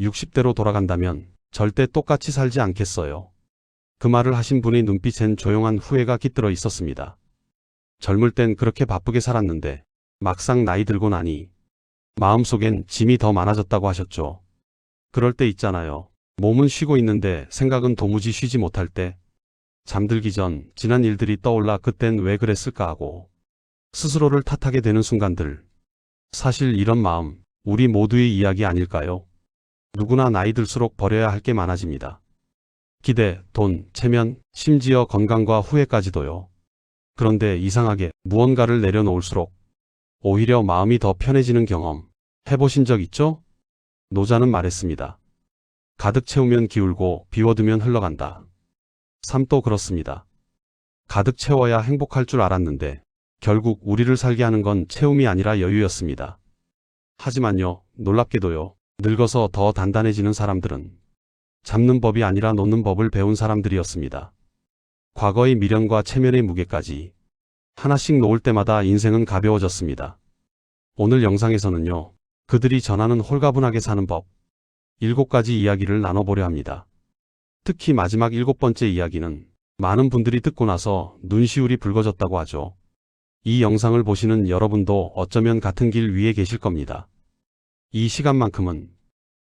60대로 돌아간다면 절대 똑같이 살지 않겠어요. 그 말을 하신 분의 눈빛엔 조용한 후회가 깃들어 있었습니다. 젊을 땐 그렇게 바쁘게 살았는데 막상 나이 들고 나니 마음속엔 짐이 더 많아졌다고 하셨죠. 그럴 때 있잖아요. 몸은 쉬고 있는데 생각은 도무지 쉬지 못할 때, 잠들기 전 지난 일들이 떠올라 그땐 왜 그랬을까 하고 스스로를 탓하게 되는 순간들. 사실 이런 마음, 우리 모두의 이야기 아닐까요? 누구나 나이 들수록 버려야 할 게 많아집니다. 기대, 돈, 체면, 심지어 건강과 후회까지도요. 그런데 이상하게 무언가를 내려놓을수록 오히려 마음이 더 편해지는 경험 해보신 적 있죠? 노자는 말했습니다. 가득 채우면 기울고 비워두면 흘러간다. 삶도 그렇습니다. 가득 채워야 행복할 줄 알았는데 결국 우리를 살게 하는 건 채움이 아니라 여유였습니다. 하지만요, 놀랍게도요, 늙어서 더 단단해지는 사람들은 잡는 법이 아니라 놓는 법을 배운 사람들이었습니다. 과거의 미련과 체면의 무게까지 하나씩 놓을 때마다 인생은 가벼워졌습니다. 오늘 영상에서는요, 그들이 전하는 홀가분하게 사는 법 7가지 이야기를 나눠보려 합니다. 특히 마지막 7번째 이야기는 많은 분들이 듣고 나서 눈시울이 붉어졌다고 하죠. 이 영상을 보시는 여러분도 어쩌면 같은 길 위에 계실 겁니다. 이 시간만큼은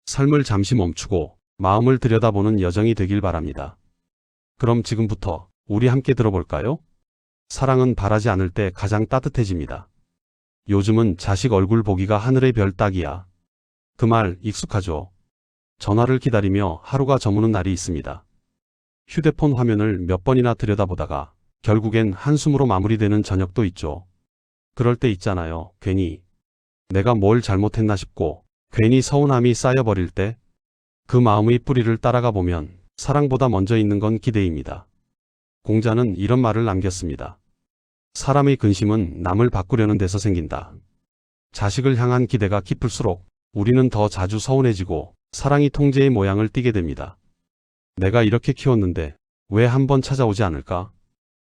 삶을 잠시 멈추고 마음을 들여다보는 여정이 되길 바랍니다. 그럼 지금부터 우리 함께 들어볼까요? 사랑은 바라지 않을 때 가장 따뜻해집니다. 요즘은 자식 얼굴 보기가 하늘의 별 따기야. 그 말 익숙하죠? 전화를 기다리며 하루가 저무는 날이 있습니다. 휴대폰 화면을 몇 번이나 들여다보다가 결국엔 한숨으로 마무리되는 저녁도 있죠. 그럴 때 있잖아요. 괜히 내가 뭘 잘못했나 싶고 괜히 서운함이 쌓여버릴 때, 그 마음의 뿌리를 따라가 보면 사랑보다 먼저 있는 건 기대입니다. 공자는 이런 말을 남겼습니다. 사람의 근심은 남을 바꾸려는 데서 생긴다. 자식을 향한 기대가 깊을수록 우리는 더 자주 서운해지고 사랑이 통제의 모양을 띠게 됩니다. 내가 이렇게 키웠는데 왜 한번 찾아오지 않을까?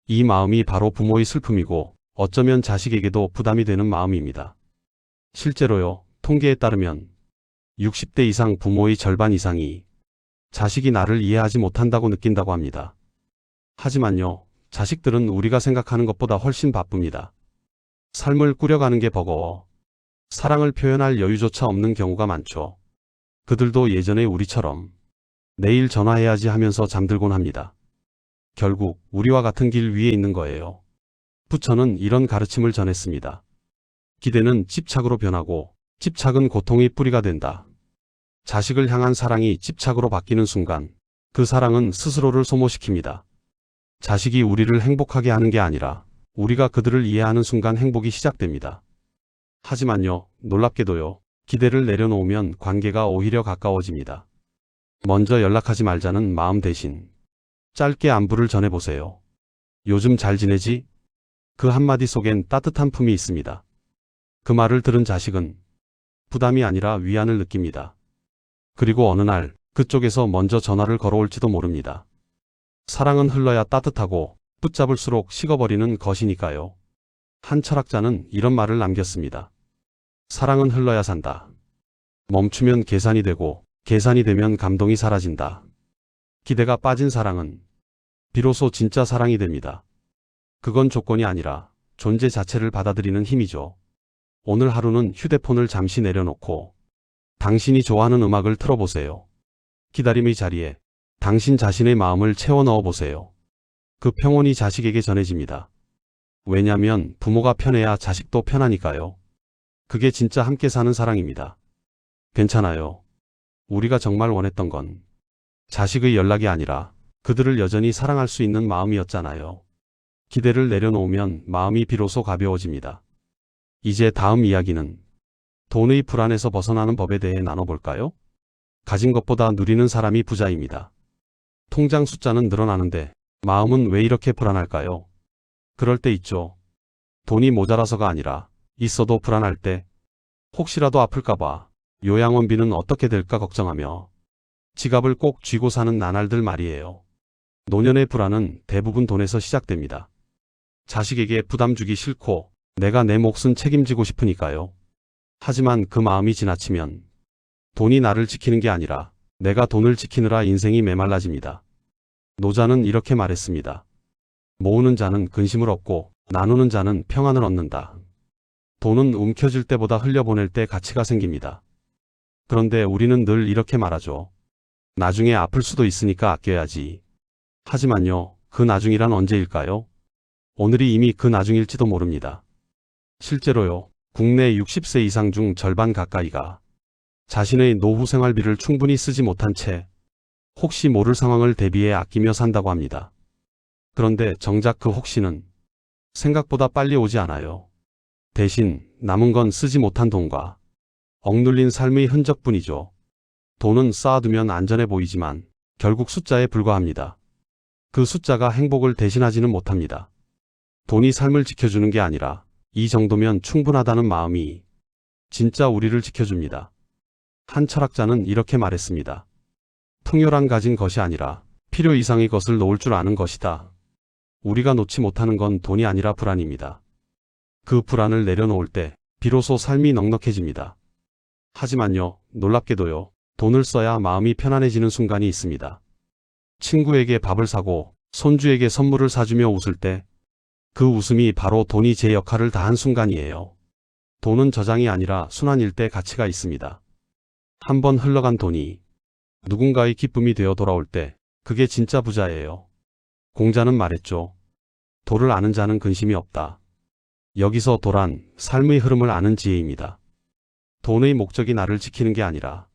이 마음이 바로 부모의 슬픔이고 어쩌면 자식에게도 부담이 되는 마음입니다. 실제로요, 통계에 따르면 60대 이상 부모의 절반 이상이 자식이 나를 이해하지 못한다고 느낀다고 합니다. 하지만요, 자식들은 우리가 생각하는 것보다 훨씬 바쁩니다. 삶을 꾸려가는 게 버거워 사랑을 표현할 여유조차 없는 경우가 많죠. 그들도 예전에 우리처럼 내일 전화해야지 하면서 잠들곤 합니다. 결국 우리와 같은 길 위에 있는 거예요. 부처는 이런 가르침을 전했습니다. 기대는 집착으로 변하고 집착은 고통의 뿌리가 된다. 자식을 향한 사랑이 집착으로 바뀌는 순간 그 사랑은 스스로를 소모시킵니다. 자식이 우리를 행복하게 하는 게 아니라 우리가 그들을 이해하는 순간 행복이 시작됩니다. 하지만요, 놀랍게도요, 기대를 내려놓으면 관계가 오히려 가까워집니다. 먼저 연락하지 말자는 마음 대신 짧게 안부를 전해보세요. 요즘 잘 지내지? 그 한마디 속엔 따뜻한 품이 있습니다. 그 말을 들은 자식은 부담이 아니라 위안을 느낍니다. 그리고 어느 날 그쪽에서 먼저 전화를 걸어올지도 모릅니다. 사랑은 흘러야 따뜻하고 붙잡을수록 식어버리는 것이니까요. 한 철학자는 이런 말을 남겼습니다. 사랑은 흘러야 산다. 멈추면 계산이 되고 계산이 되면 감동이 사라진다. 기대가 빠진 사랑은 비로소 진짜 사랑이 됩니다. 그건 조건이 아니라 존재 자체를 받아들이는 힘이죠. 오늘 하루는 휴대폰을 잠시 내려놓고 당신이 좋아하는 음악을 틀어보세요. 기다림의 자리에 당신 자신의 마음을 채워 넣어보세요. 그 평온이 자식에게 전해집니다. 왜냐면 부모가 편해야 자식도 편하니까요. 그게 진짜 함께 사는 사랑입니다. 괜찮아요. 우리가 정말 원했던 건 자식의 연락이 아니라 그들을 여전히 사랑할 수 있는 마음이었잖아요. 기대를 내려놓으면 마음이 비로소 가벼워집니다. 이제 다음 이야기는 돈의 불안에서 벗어나는 법에 대해 나눠볼까요? 가진 것보다 누리는 사람이 부자입니다. 통장 숫자는 늘어나는데 마음은 왜 이렇게 불안할까요? 그럴 때 있죠. 돈이 모자라서가 아니라 있어도 불안할 때, 혹시라도 아플까봐, 요양원비는 어떻게 될까 걱정하며 지갑을 꼭 쥐고 사는 나날들 말이에요. 노년의 불안은 대부분 돈에서 시작됩니다. 자식에게 부담 주기 싫고 내가 내 몫은 책임지고 싶으니까요. 하지만 그 마음이 지나치면 돈이 나를 지키는 게 아니라 내가 돈을 지키느라 인생이 메말라집니다. 노자는 이렇게 말했습니다. 모으는 자는 근심을 얻고 나누는 자는 평안을 얻는다. 돈은 움켜쥘 때보다 흘려보낼 때 가치가 생깁니다. 그런데 우리는 늘 이렇게 말하죠. 나중에 아플 수도 있으니까 아껴야지. 하지만요, 그 나중이란 언제일까요? 오늘이 이미 그 나중일지도 모릅니다. 실제로요, 국내 60세 이상 중 절반 가까이가 자신의 노후 생활비를 충분히 쓰지 못한 채 혹시 모를 상황을 대비해 아끼며 산다고 합니다. 그런데 정작 그 혹시는 생각보다 빨리 오지 않아요. 대신 남은 건 쓰지 못한 돈과 억눌린 삶의 흔적뿐이죠. 돈은 쌓아두면 안전해 보이지만 결국 숫자에 불과합니다. 그 숫자가 행복을 대신하지는 못합니다. 돈이 삶을 지켜주는 게 아니라 이 정도면 충분하다는 마음이 진짜 우리를 지켜줍니다. 한 철학자는 이렇게 말했습니다. 풍요란 가진 것이 아니라 필요 이상의 것을 놓을 줄 아는 것이다. 우리가 놓지 못하는 건 돈이 아니라 불안입니다. 그 불안을 내려놓을 때 비로소 삶이 넉넉해집니다. 하지만요, 놀랍게도요, 돈을 써야 마음이 편안해지는 순간이 있습니다. 친구에게 밥을 사고 손주에게 선물을 사주며 웃을 때 그 웃음이 바로 돈이 제 역할을 다한 순간이에요. 돈은 저장이 아니라 순환일 때 가치가 있습니다. 한번 흘러간 돈이 누군가의 기쁨이 되어 돌아올 때 그게 진짜 부자예요. 공자는 말했죠. 도를 아는 자는 근심이 없다. 여기서 도란 삶의 흐름을 아는 지혜입니다. 돈의 목적이 나를 지키는 게 아니라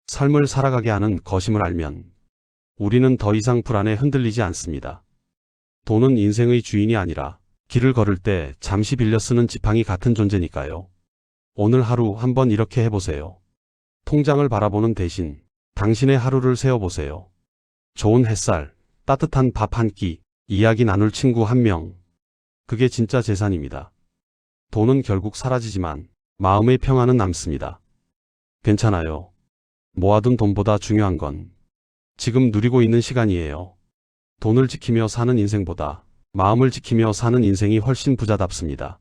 삶을 살아가게 하는 것임을 알면 우리는 더 이상 불안에 흔들리지 않습니다. 돈은 인생의 주인이 아니라 길을 걸을 때 잠시 빌려 쓰는 지팡이 같은 존재니까요. 오늘 하루 한번 이렇게 해보세요. 통장을 바라보는 대신 당신의 하루를 세어보세요. 좋은 햇살, 따뜻한 밥 한 끼, 이야기 나눌 친구 한 명. 그게 진짜 재산입니다. 돈은 결국 사라지지만 마음의 평안은 남습니다. 괜찮아요. 모아둔 돈보다 중요한 건 지금 누리고 있는 시간이에요. 돈을 지키며 사는 인생보다 마음을 지키며 사는 인생이 훨씬 부자답습니다.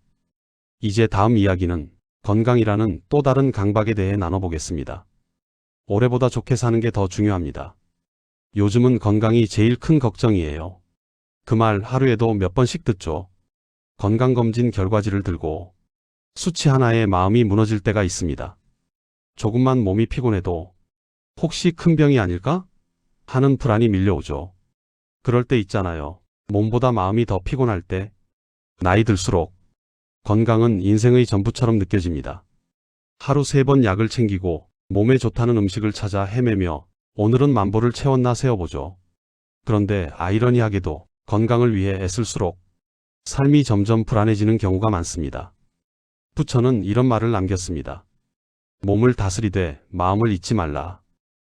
이제 다음 이야기는 건강이라는 또 다른 강박에 대해 나눠보겠습니다. 올해보다 좋게 사는 게 더 중요합니다. 요즘은 건강이 제일 큰 걱정이에요. 그 말 하루에도 몇 번씩 듣죠. 건강검진 결과지를 들고 수치 하나에 마음이 무너질 때가 있습니다. 조금만 몸이 피곤해도 혹시 큰 병이 아닐까? 하는 불안이 밀려오죠. 그럴 때 있잖아요. 몸보다 마음이 더 피곤할 때. 나이 들수록 건강은 인생의 전부처럼 느껴집니다. 하루 3번 약을 챙기고 몸에 좋다는 음식을 찾아 헤매며 오늘은 만보를 채웠나 세어보죠. 그런데 아이러니하게도 건강을 위해 애쓸수록 삶이 점점 불안해지는 경우가 많습니다. 부처는 이런 말을 남겼습니다. 몸을 다스리되 마음을 잊지 말라.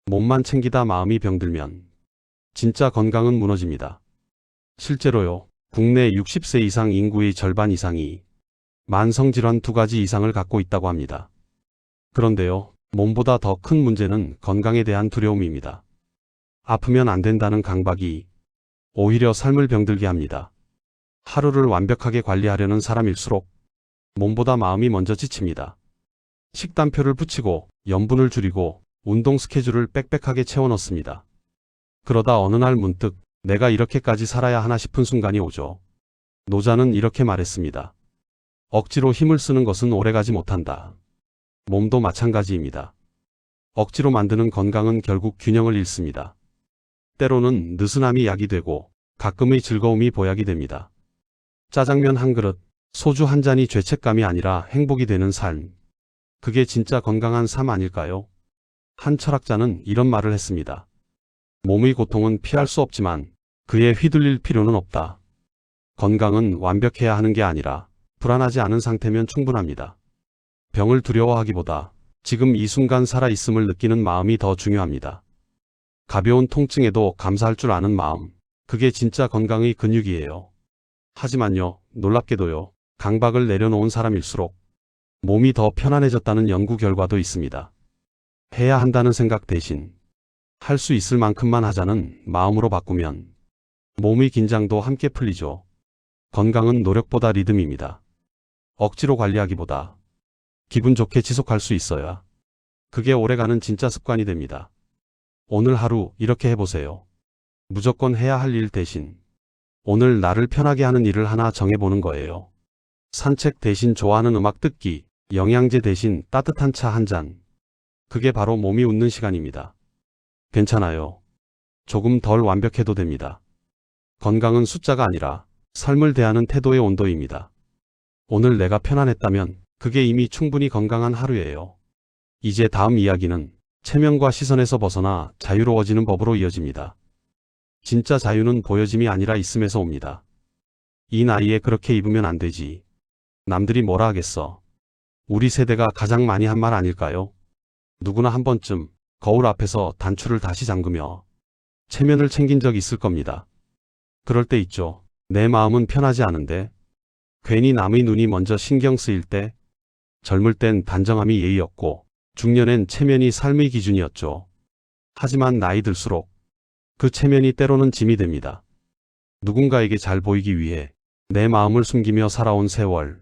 몸만 챙기다 마음이 병들면 진짜 건강은 무너집니다. 실제로요, 국내 60세 이상 인구의 절반 이상이 만성질환 2가지 이상을 갖고 있다고 합니다. 그런데요, 몸보다 더 큰 문제는 건강에 대한 두려움입니다. 아프면 안 된다는 강박이 오히려 삶을 병들게 합니다. 하루를 완벽하게 관리하려는 사람일수록 몸보다 마음이 먼저 지칩니다. 식단표를 붙이고 염분을 줄이고 운동 스케줄을 빽빽하게 채워넣습니다. 그러다 어느 날 문득 내가 이렇게까지 살아야 하나 싶은 순간이 오죠. 노자는 이렇게 말했습니다. 억지로 힘을 쓰는 것은 오래가지 못한다. 몸도 마찬가지입니다. 억지로 만드는 건강은 결국 균형을 잃습니다. 때로는 느슨함이 약이 되고 가끔의 즐거움이 보약이 됩니다. 짜장면 한 그릇, 소주 한 잔이 죄책감이 아니라 행복이 되는 삶. 그게 진짜 건강한 삶 아닐까요? 한 철학자는 이런 말을 했습니다. 몸의 고통은 피할 수 없지만 그에 휘둘릴 필요는 없다. 건강은 완벽해야 하는 게 아니라 불안하지 않은 상태면 충분합니다. 병을 두려워하기보다 지금 이 순간 살아있음을 느끼는 마음이 더 중요합니다. 가벼운 통증에도 감사할 줄 아는 마음. 그게 진짜 건강의 근육이에요. 하지만요, 놀랍게도요, 강박을 내려놓은 사람일수록 몸이 더 편안해졌다는 연구 결과도 있습니다. 해야 한다는 생각 대신 할 수 있을 만큼만 하자는 마음으로 바꾸면 몸의 긴장도 함께 풀리죠. 건강은 노력보다 리듬입니다. 억지로 관리하기보다 기분 좋게 지속할 수 있어야 그게 오래가는 진짜 습관이 됩니다. 오늘 하루 이렇게 해보세요. 무조건 해야 할 일 대신 오늘 나를 편하게 하는 일을 하나 정해보는 거예요. 산책 대신 좋아하는 음악 듣기, 영양제 대신 따뜻한 차 한 잔. 그게 바로 몸이 웃는 시간입니다. 괜찮아요. 조금 덜 완벽해도 됩니다. 건강은 숫자가 아니라 삶을 대하는 태도의 온도입니다. 오늘 내가 편안했다면 그게 이미 충분히 건강한 하루예요. 이제 다음 이야기는 체면과 시선에서 벗어나 자유로워지는 법으로 이어집니다. 진짜 자유는 보여짐이 아니라 있음에서 옵니다. 이 나이에 그렇게 입으면 안 되지. 남들이 뭐라 하겠어. 우리 세대가 가장 많이 한 말 아닐까요? 누구나 한 번쯤 거울 앞에서 단추를 다시 잠그며 체면을 챙긴 적 있을 겁니다. 그럴 때 있죠. 내 마음은 편하지 않은데 괜히 남의 눈이 먼저 신경 쓰일 때. 젊을 땐 단정함이 예의였고 중년엔 체면이 삶의 기준이었죠. 하지만 나이 들수록 그 체면이 때로는 짐이 됩니다. 누군가에게 잘 보이기 위해 내 마음을 숨기며 살아온 세월.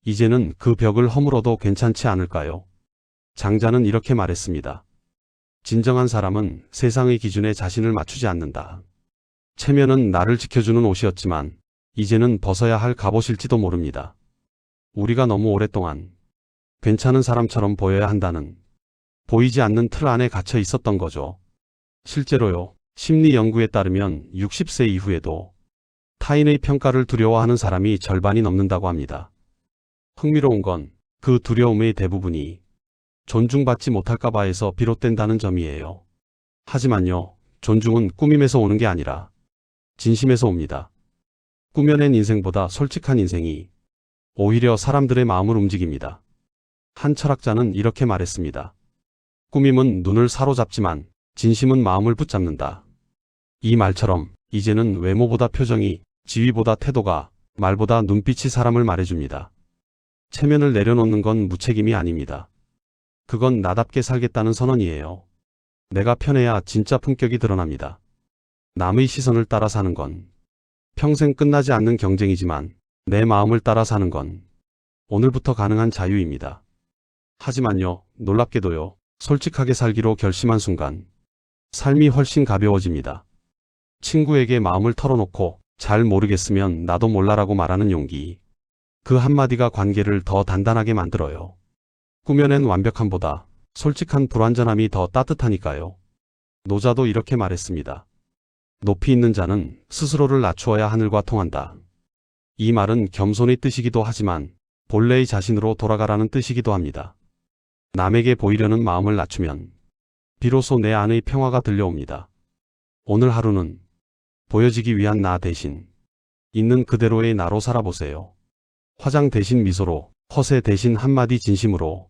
이제는 그 벽을 허물어도 괜찮지 않을까요? 장자는 이렇게 말했습니다. 진정한 사람은 세상의 기준에 자신을 맞추지 않는다. 체면은 나를 지켜주는 옷이었지만 이제는 벗어야 할 갑옷일지도 모릅니다. 우리가 너무 오랫동안 괜찮은 사람처럼 보여야 한다는 보이지 않는 틀 안에 갇혀 있었던 거죠. 실제로요. 심리 연구에 따르면 60세 이후에도 타인의 평가를 두려워하는 사람이 절반이 넘는다고 합니다. 흥미로운 건 그 두려움의 대부분이 존중받지 못할까 봐에서 비롯된다는 점이에요. 하지만요. 존중은 꾸밈에서 오는 게 아니라 진심에서 옵니다. 꾸며낸 인생보다 솔직한 인생이 오히려 사람들의 마음을 움직입니다. 한 철학자는 이렇게 말했습니다. 꾸밈은 눈을 사로잡지만 진심은 마음을 붙잡는다. 이 말처럼 이제는 외모보다 표정이, 지위보다 태도가, 말보다 눈빛이 사람을 말해줍니다. 체면을 내려놓는 건 무책임이 아닙니다. 그건 나답게 살겠다는 선언이에요. 내가 편해야 진짜 품격이 드러납니다. 남의 시선을 따라 사는 건 평생 끝나지 않는 경쟁이지만 내 마음을 따라 사는 건 오늘부터 가능한 자유입니다. 하지만요, 놀랍게도요, 솔직하게 살기로 결심한 순간 삶이 훨씬 가벼워집니다. 친구에게 마음을 털어놓고 잘 모르겠으면 나도 몰라라고 말하는 용기. 그 한마디가 관계를 더 단단하게 만들어요. 꾸며낸 완벽함보다 솔직한 불완전함이 더 따뜻하니까요. 노자도 이렇게 말했습니다. 높이 있는 자는 스스로를 낮추어야 하늘과 통한다. 이 말은 겸손의 뜻이기도 하지만 본래의 자신으로 돌아가라는 뜻이기도 합니다. 남에게 보이려는 마음을 낮추면 비로소 내 안의 평화가 들려옵니다. 오늘 하루는 보여지기 위한 나 대신 있는 그대로의 나로 살아보세요. 화장 대신 미소로, 허세 대신 한마디 진심으로.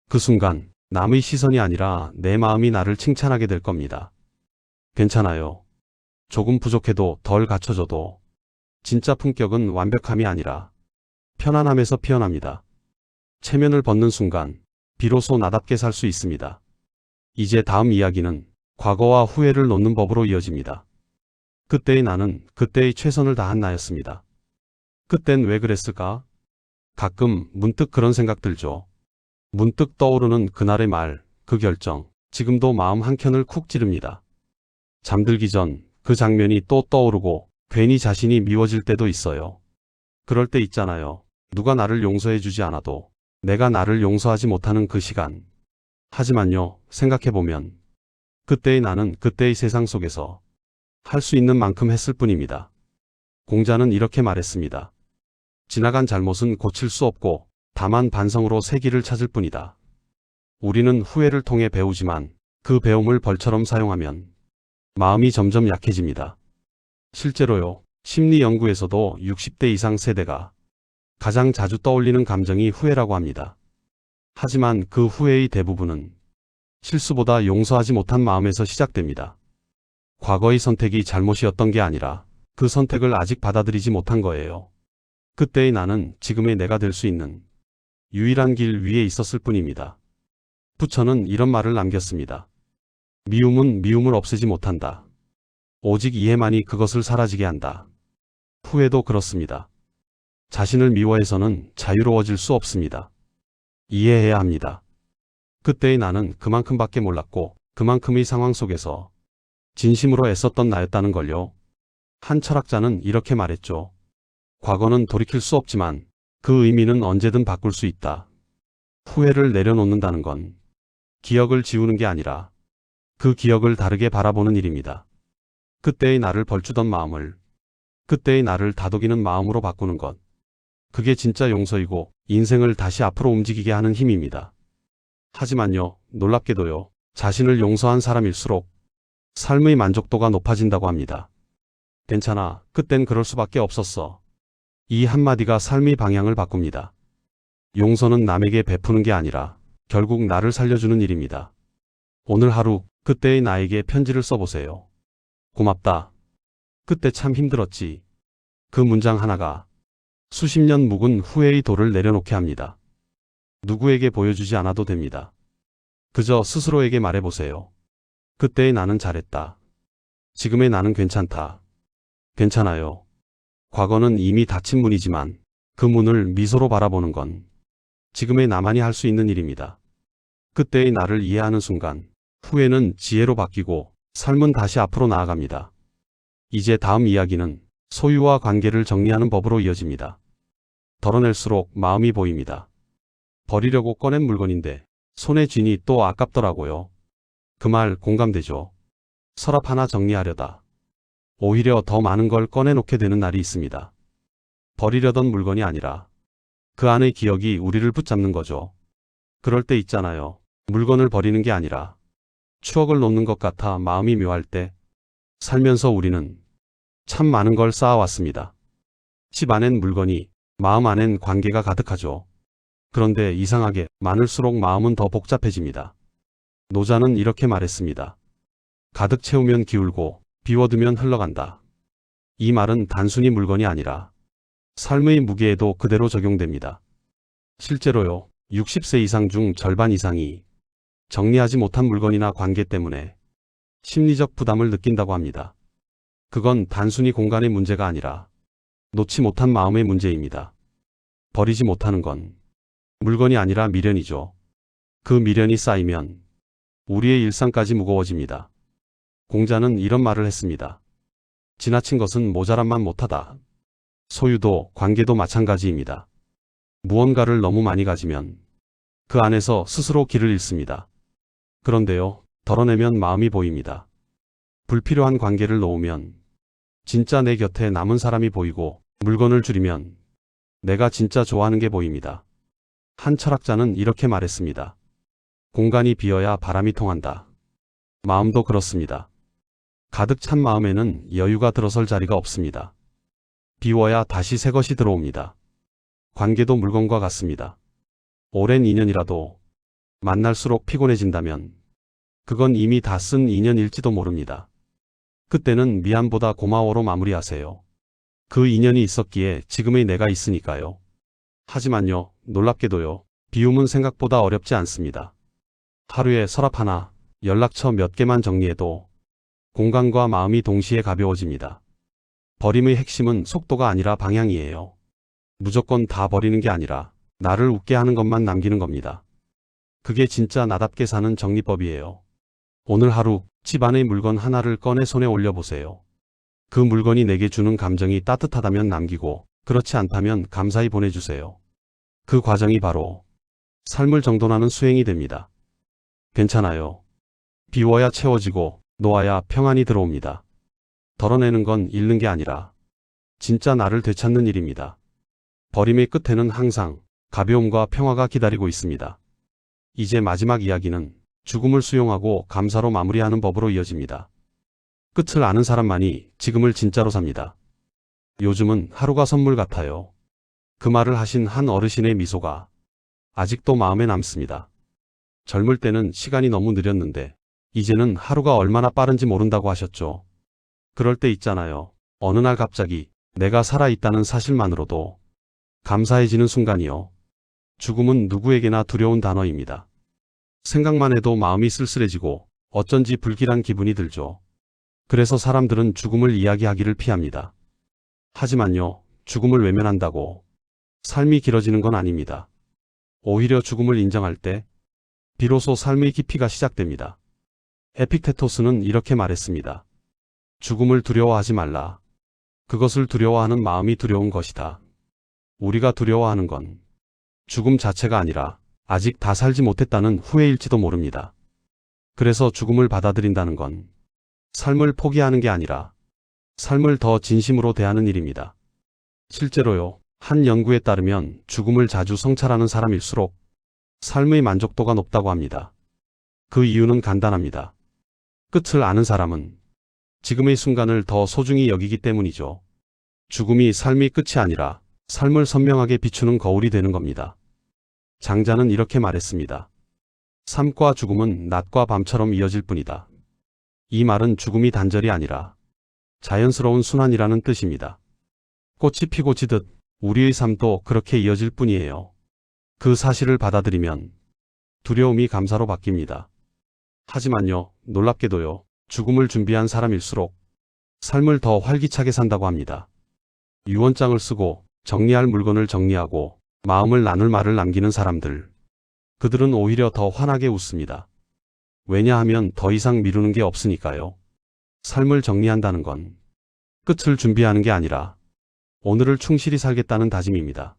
그 순간 남의 시선이 아니라 내 마음이 나를 칭찬하게 될 겁니다. 괜찮아요. 조금 부족해도 덜 갖춰져도 진짜 품격은 완벽함이 아니라 편안함에서 피어납니다. 체면을 벗는 순간 비로소 나답게 살 수 있습니다. 이제 다음 이야기는 과거와 후회를 놓는 법으로 이어집니다. 그때의 나는 그때의 최선을 다한 나였습니다. 그땐 왜 그랬을까? 가끔 문득 그런 생각 들죠. 문득 떠오르는 그날의 말, 그 결정, 지금도 마음 한켠을 쿡 찌릅니다. 잠들기 전 그 장면이 또 떠오르고 괜히 자신이 미워질 때도 있어요. 그럴 때 있잖아요. 누가 나를 용서해주지 않아도 내가 나를 용서하지 못하는 그 시간. 하지만요, 생각해보면 그때의 나는 그때의 세상 속에서 할 수 있는 만큼 했을 뿐입니다. 공자는 이렇게 말했습니다. 지나간 잘못은 고칠 수 없고 다만 반성으로 새 길을 찾을 뿐이다. 우리는 후회를 통해 배우지만 그 배움을 벌처럼 사용하면 마음이 점점 약해집니다. 실제로요, 심리 연구에서도 60대 이상 세대가 가장 자주 떠올리는 감정이 후회라고 합니다. 하지만 그 후회의 대부분은 실수보다 용서하지 못한 마음에서 시작됩니다. 과거의 선택이 잘못이었던 게 아니라 그 선택을 아직 받아들이지 못한 거예요. 그때의 나는 지금의 내가 될 수 있는 유일한 길 위에 있었을 뿐입니다. 부처는 이런 말을 남겼습니다. 미움은 미움을 없애지 못한다. 오직 이해만이 그것을 사라지게 한다. 후회도 그렇습니다. 자신을 미워해서는 자유로워질 수 없습니다. 이해해야 합니다. 그때의 나는 그만큼밖에 몰랐고 그만큼의 상황 속에서 진심으로 애썼던 나였다는 걸요. 한 철학자는 이렇게 말했죠. 과거는 돌이킬 수 없지만 그 의미는 언제든 바꿀 수 있다. 후회를 내려놓는다는 건 기억을 지우는 게 아니라 그 기억을 다르게 바라보는 일입니다. 그때의 나를 벌주던 마음을 그때의 나를 다독이는 마음으로 바꾸는 것. 그게 진짜 용서이고 인생을 다시 앞으로 움직이게 하는 힘입니다. 하지만요, 놀랍게도요, 자신을 용서한 사람일수록 삶의 만족도가 높아진다고 합니다. 괜찮아, 그땐 그럴 수밖에 없었어. 이 한마디가 삶의 방향을 바꿉니다. 용서는 남에게 베푸는 게 아니라 결국 나를 살려주는 일입니다. 오늘 하루 그때의 나에게 편지를 써보세요. 고맙다. 그때 참 힘들었지. 그 문장 하나가 수십 년 묵은 후회의 돌을 내려놓게 합니다. 누구에게 보여주지 않아도 됩니다. 그저 스스로에게 말해보세요. 그때의 나는 잘했다. 지금의 나는 괜찮다. 괜찮아요. 과거는 이미 닫힌 문이지만 그 문을 미소로 바라보는 건 지금의 나만이 할 수 있는 일입니다. 그때의 나를 이해하는 순간 후회는 지혜로 바뀌고 삶은 다시 앞으로 나아갑니다. 이제 다음 이야기는 소유와 관계를 정리하는 법으로 이어집니다. 덜어낼수록 마음이 보입니다. 버리려고 꺼낸 물건인데 손에 쥐니 또 아깝더라고요. 그 말 공감되죠? 서랍 하나 정리하려다 오히려 더 많은 걸 꺼내놓게 되는 날이 있습니다. 버리려던 물건이 아니라 그 안의 기억이 우리를 붙잡는 거죠. 그럴 때 있잖아요. 물건을 버리는 게 아니라 추억을 놓는 것 같아 마음이 묘할 때 살면서 우리는 참 많은 걸 쌓아왔습니다. 집 안엔 물건이, 마음 안엔 관계가 가득하죠. 그런데 이상하게 많을수록 마음은 더 복잡해집니다. 노자는 이렇게 말했습니다. 가득 채우면 기울고 비워두면 흘러간다. 이 말은 단순히 물건이 아니라 삶의 무게에도 그대로 적용됩니다. 실제로요, 60세 이상 중 절반 이상이 정리하지 못한 물건이나 관계 때문에 심리적 부담을 느낀다고 합니다. 그건 단순히 공간의 문제가 아니라 놓지 못한 마음의 문제입니다. 버리지 못하는 건 물건이 아니라 미련이죠. 그 미련이 쌓이면 우리의 일상까지 무거워집니다. 공자는 이런 말을 했습니다. 지나친 것은 모자람만 못하다. 소유도 관계도 마찬가지입니다. 무언가를 너무 많이 가지면 그 안에서 스스로 길을 잃습니다. 그런데요, 덜어내면 마음이 보입니다. 불필요한 관계를 놓으면 진짜 내 곁에 남은 사람이 보이고 물건을 줄이면 내가 진짜 좋아하는 게 보입니다. 한 철학자는 이렇게 말했습니다. 공간이 비어야 바람이 통한다. 마음도 그렇습니다. 가득 찬 마음에는 여유가 들어설 자리가 없습니다. 비워야 다시 새 것이 들어옵니다. 관계도 물건과 같습니다. 오랜 인연이라도 만날수록 피곤해진다면 그건 이미 다 쓴 인연일지도 모릅니다. 그때는 미안보다 고마워로 마무리하세요. 그 인연이 있었기에 지금의 내가 있으니까요. 하지만요, 놀랍게도요, 비움은 생각보다 어렵지 않습니다. 하루에 서랍 하나, 연락처 몇 개만 정리해도 공간과 마음이 동시에 가벼워집니다. 버림의 핵심은 속도가 아니라 방향이에요. 무조건 다 버리는 게 아니라 나를 웃게 하는 것만 남기는 겁니다. 그게 진짜 나답게 사는 정리법이에요. 오늘 하루 집안의 물건 하나를 꺼내 손에 올려보세요. 그 물건이 내게 주는 감정이 따뜻하다면 남기고 그렇지 않다면 감사히 보내주세요. 그 과정이 바로 삶을 정돈하는 수행이 됩니다. 괜찮아요. 비워야 채워지고 놓아야 평안이 들어옵니다. 덜어내는 건 잃는 게 아니라 진짜 나를 되찾는 일입니다. 버림의 끝에는 항상 가벼움과 평화가 기다리고 있습니다. 이제 마지막 이야기는 죽음을 수용하고 감사로 마무리하는 법으로 이어집니다. 끝을 아는 사람만이 지금을 진짜로 삽니다. 요즘은 하루가 선물 같아요. 그 말을 하신 한 어르신의 미소가 아직도 마음에 남습니다. 젊을 때는 시간이 너무 느렸는데 이제는 하루가 얼마나 빠른지 모른다고 하셨죠. 그럴 때 있잖아요. 어느 날 갑자기 내가 살아있다는 사실만으로도 감사해지는 순간이요. 죽음은 누구에게나 두려운 단어입니다. 생각만 해도 마음이 쓸쓸해지고 어쩐지 불길한 기분이 들죠. 그래서 사람들은 죽음을 이야기하기를 피합니다. 하지만요, 죽음을 외면한다고 삶이 길어지는 건 아닙니다. 오히려 죽음을 인정할 때 비로소 삶의 깊이가 시작됩니다. 에픽테토스는 이렇게 말했습니다. 죽음을 두려워하지 말라. 그것을 두려워하는 마음이 두려운 것이다. 우리가 두려워하는 건 죽음 자체가 아니라 아직 다 살지 못했다는 후회일지도 모릅니다. 그래서 죽음을 받아들인다는 건 삶을 포기하는 게 아니라 삶을 더 진심으로 대하는 일입니다. 실제로요, 한 연구에 따르면 죽음을 자주 성찰하는 사람일수록 삶의 만족도가 높다고 합니다. 그 이유는 간단합니다. 끝을 아는 사람은 지금의 순간을 더 소중히 여기기 때문이죠. 죽음이 삶의 끝이 아니라 삶을 선명하게 비추는 거울이 되는 겁니다. 장자는 이렇게 말했습니다. 삶과 죽음은 낮과 밤처럼 이어질 뿐이다. 이 말은 죽음이 단절이 아니라 자연스러운 순환이라는 뜻입니다. 꽃이 피고 지듯 우리의 삶도 그렇게 이어질 뿐이에요. 그 사실을 받아들이면 두려움이 감사로 바뀝니다. 하지만요, 놀랍게도요, 죽음을 준비한 사람일수록 삶을 더 활기차게 산다고 합니다. 유언장을 쓰고 정리할 물건을 정리하고 마음을 나눌 말을 남기는 사람들. 그들은 오히려 더 환하게 웃습니다. 왜냐하면 더 이상 미루는 게 없으니까요. 삶을 정리한다는 건 끝을 준비하는 게 아니라 오늘을 충실히 살겠다는 다짐입니다.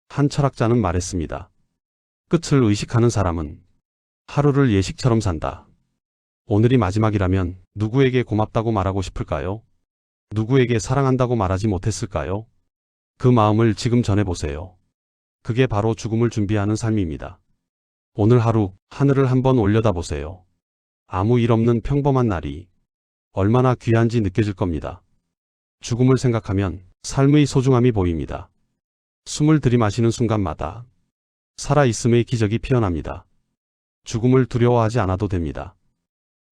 한 철학자는 말했습니다. 끝을 의식하는 사람은 하루를 예식처럼 산다. 오늘이 마지막이라면 누구에게 고맙다고 말하고 싶을까요? 누구에게 사랑한다고 말하지 못했을까요? 그 마음을 지금 전해보세요. 그게 바로 죽음을 준비하는 삶입니다. 오늘 하루 하늘을 한번 올려다보세요. 아무 일 없는 평범한 날이 얼마나 귀한지 느껴질 겁니다. 죽음을 생각하면 삶의 소중함이 보입니다. 숨을 들이마시는 순간마다 살아있음의 기적이 피어납니다. 죽음을 두려워하지 않아도 됩니다.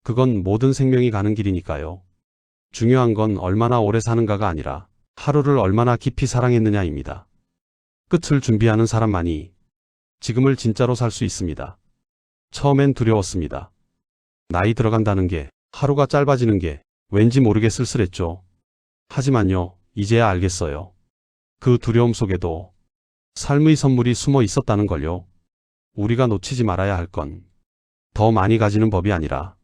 그건 모든 생명이 가는 길이니까요. 중요한 건 얼마나 오래 사는가가 아니라 하루를 얼마나 깊이 사랑했느냐입니다. 끝을 준비하는 사람만이 지금을 진짜로 살 수 있습니다. 처음엔 두려웠습니다. 나이 들어간다는 게, 하루가 짧아지는 게 왠지 모르게 쓸쓸했죠. 하지만요, 이제야 알겠어요. 그 두려움 속에도 삶의 선물이 숨어 있었다는 걸요. 우리가 놓치지 말아야 할 건 더 많이 가지는 법이 아니라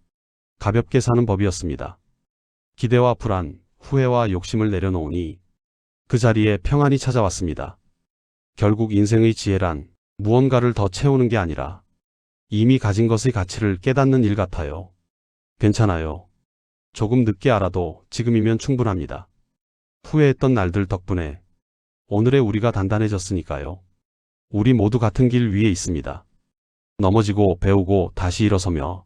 가볍게 사는 법이었습니다. 기대와 불안, 후회와 욕심을 내려놓으니 그 자리에 평안이 찾아왔습니다. 결국 인생의 지혜란 무언가를 더 채우는 게 아니라 이미 가진 것의 가치를 깨닫는 일 같아요. 괜찮아요. 조금 늦게 알아도 지금이면 충분합니다. 후회했던 날들 덕분에 오늘의 우리가 단단해졌으니까요. 우리 모두 같은 길 위에 있습니다. 넘어지고 배우고 다시 일어서며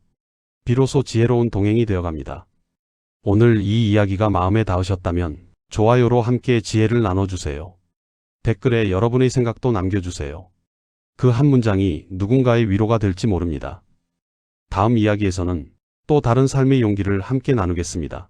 비로소 지혜로운 동행이 되어갑니다. 오늘 이 이야기가 마음에 닿으셨다면 좋아요로 함께 지혜를 나눠주세요. 댓글에 여러분의 생각도 남겨주세요. 그 한 문장이 누군가의 위로가 될지 모릅니다. 다음 이야기에서는 또 다른 삶의 용기를 함께 나누겠습니다.